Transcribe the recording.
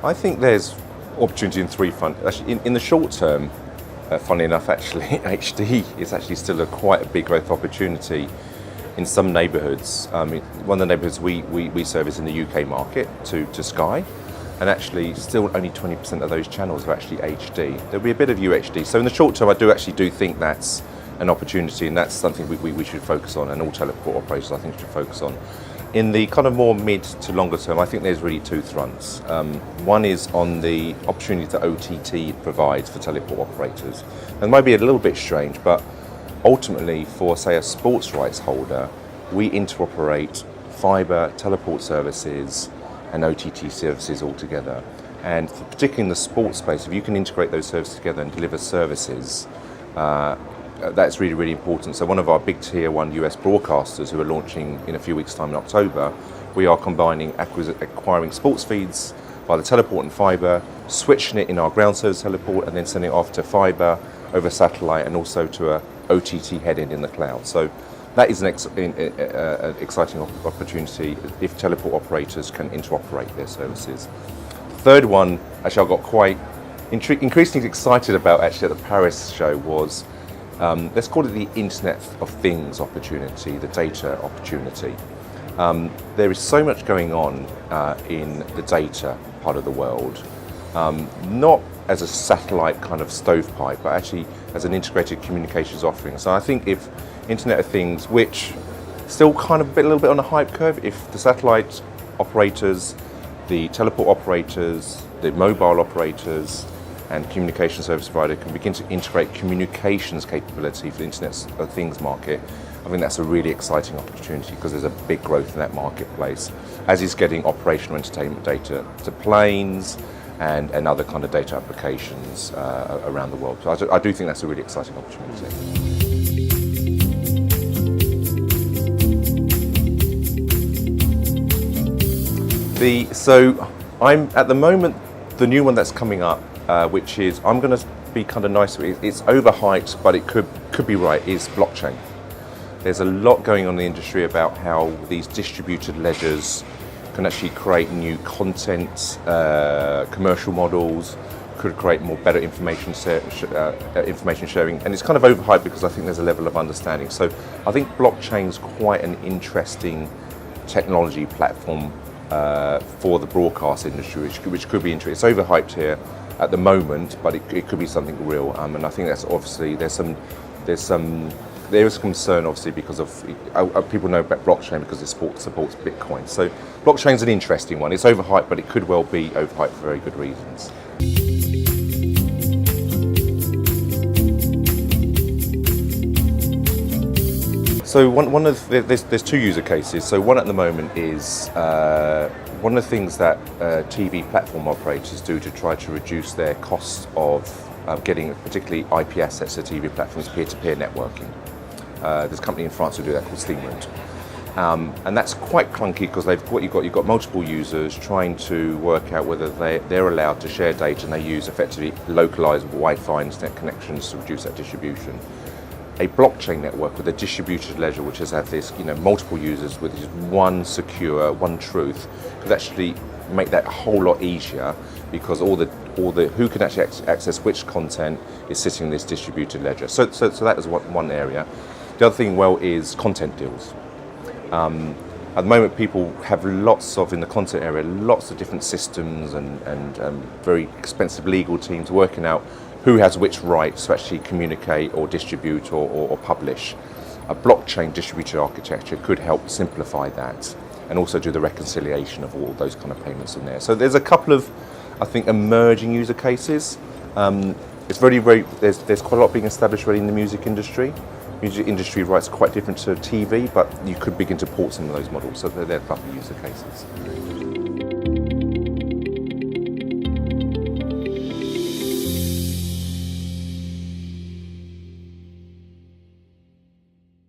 I think there's opportunity in three fronts. Actually, in the short term, funnily enough, actually, HD is actually still quite a big growth opportunity in some neighbourhoods. One of the neighbourhoods we serve is in the UK market to Sky, and actually still only 20% of those channels are actually HD. There'll be a bit of UHD. So in the short term, I do think that's an opportunity, and that's something we should focus on, and all teleport operators I think should focus on. In the kind of more mid to longer term, I think there's really two fronts. One is on the opportunity that OTT provides for teleport operators. And it might be a little bit strange, but ultimately for, say, a sports rights holder, we interoperate fibre, teleport services and OTT services all together. And particularly in the sports space, if you can integrate those services together and deliver services, that's really, really important. So one of our big tier one US broadcasters who are launching in a few weeks' time in October, we are combining acquiring sports feeds by the teleport and fibre, switching it in our ground service teleport, and then sending it off to fibre over satellite and also to a OTT head-end in the cloud. So that is an exciting opportunity if teleport operators can interoperate their services. The third one, actually I got quite increasingly excited about actually at the Paris show was, let's call it the Internet of Things opportunity, the data opportunity. There is so much going on in the data part of the world, not as a satellite kind of stovepipe, but actually as an integrated communications offering. So I think if Internet of Things, which still kind of a little bit on a hype curve, if the satellite operators, the teleport operators, the mobile operators, and communication service provider can begin to integrate communications capability for the Internet of Things market, I think that's a really exciting opportunity because there's a big growth in that marketplace, as is getting operational entertainment data to planes and other kind of data applications around the world. So I do think that's a really exciting opportunity. So I'm at the moment, the new one that's coming up, which is, I'm going to be kind of nice with it, it's overhyped, but it could be right, is blockchain. There's a lot going on in the industry about how these distributed ledgers can actually create new content, commercial models, could create better information sharing, and it's kind of overhyped because I think there's a level of understanding. So I think blockchain's quite an interesting technology platform for the broadcast industry, which could be interesting. It's overhyped here at the moment, but it could be something real, and I think that's obviously there is concern obviously because of people know about blockchain because it supports Bitcoin. So blockchain's an interesting one. It's overhyped, but it could well be overhyped for very good reasons. So there's two user cases. So one at the moment is one of the things that TV platform operators do to try to reduce their costs of getting particularly IP assets to TV platforms, peer-to-peer networking. There's a company in France who do that called Steamroot. And that's quite clunky because you've got multiple users trying to work out whether they're allowed to share data, and they use effectively localized Wi-Fi internet connections to reduce that distribution. A blockchain network with a distributed ledger, which has had this, multiple users with just one secure, one truth, could actually make that a whole lot easier because all the who can actually access which content is sitting in this distributed ledger. So that is one area. The other thing, is content deals. At the moment, people have in the content area, lots of different systems and very expensive legal teams working out who has which rights to actually communicate or distribute or publish. A blockchain distributed architecture could help simplify that and also do the reconciliation of all those kind of payments in there. So there's a couple of, I think, emerging user cases. It's there's quite a lot being established already in the music industry. Music industry rights are quite different to TV, but you could begin to port some of those models. So they're a couple of user cases.